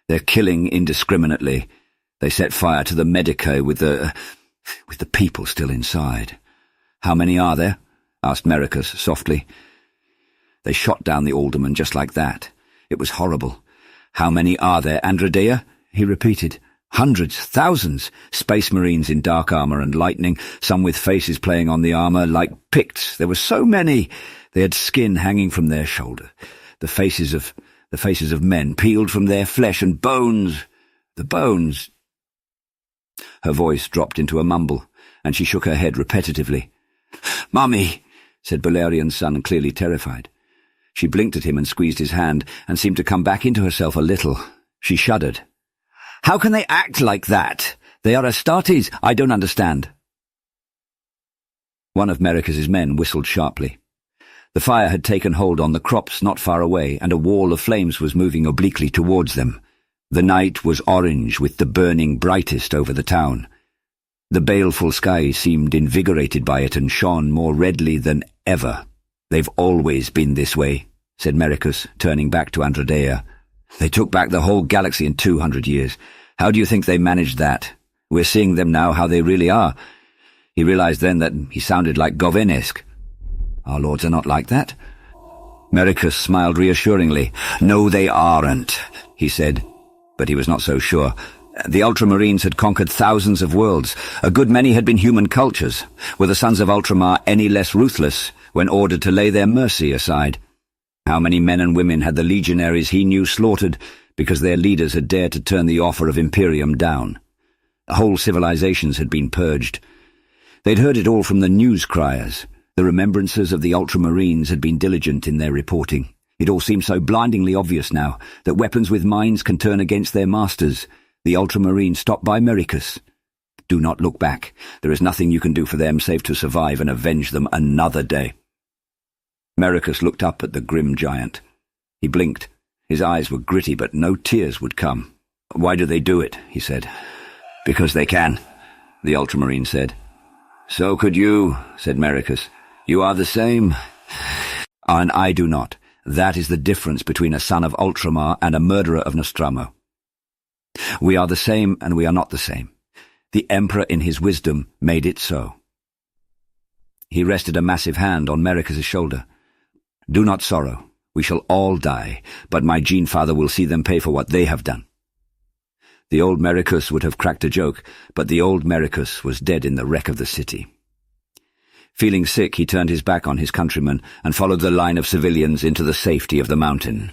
They're killing indiscriminately. They set fire to the medicae with the people still inside. How many are there? Asked Mericus softly. They shot down the alderman just like that. It was horrible. How many are there, Androdea? He repeated. Hundreds, thousands, space marines in dark armor and lightning, some with faces playing on the armor like Picts. There were so many. They had skin hanging from their shoulder. The faces of men peeled from their flesh, and bones. The bones. Her voice dropped into a mumble, and she shook her head repetitively. "Mummy," said Balerian's son, clearly terrified. She blinked at him and squeezed his hand, and seemed to come back into herself a little. She shuddered. "How can they act like that? They are Astartes. I don't understand." One of Mericus's men whistled sharply. The fire had taken hold on the crops not far away, and a wall of flames was moving obliquely towards them. The night was orange, with the burning brightest over the town. The baleful sky seemed invigorated by it and shone more redly than ever. "They've always been this way," said Mericus, turning back to Androdea. "They took back the whole galaxy in 200 years. How do you think they managed that? We're seeing them now how they really are." He realized then that he sounded like Govenesque. "Our lords are not like that." Mericus smiled reassuringly. "No, they aren't," he said, but he was not so sure. The Ultramarines had conquered thousands of worlds. A good many had been human cultures. Were the sons of Ultramar any less ruthless when ordered to lay their mercy aside? How many men and women had the legionaries he knew slaughtered because their leaders had dared to turn the offer of Imperium down? Whole civilizations had been purged. They'd heard it all from the news criers. The remembrancers of the Ultramarines had been diligent in their reporting. It all seemed so blindingly obvious now that weapons with minds can turn against their masters. The Ultramarines stopped by Mericus. "Do not look back. There is nothing you can do for them save to survive and avenge them another day." Mericus looked up at the grim giant. He blinked. His eyes were gritty, but no tears would come. "Why do they do it?" he said. "Because they can," the Ultramarine said. "So could you," said Mericus. "You are the same." "And I do not. That is the difference between a son of Ultramar and a murderer of Nostromo. We are the same, and we are not the same. The Emperor in his wisdom made it so." He rested a massive hand on Mericus's shoulder. "Do not sorrow. We shall all die, but my gene-father will see them pay for what they have done." The old Mericus would have cracked a joke, but the old Mericus was dead in the wreck of the city. Feeling sick, he turned his back on his countrymen and followed the line of civilians into the safety of the mountain.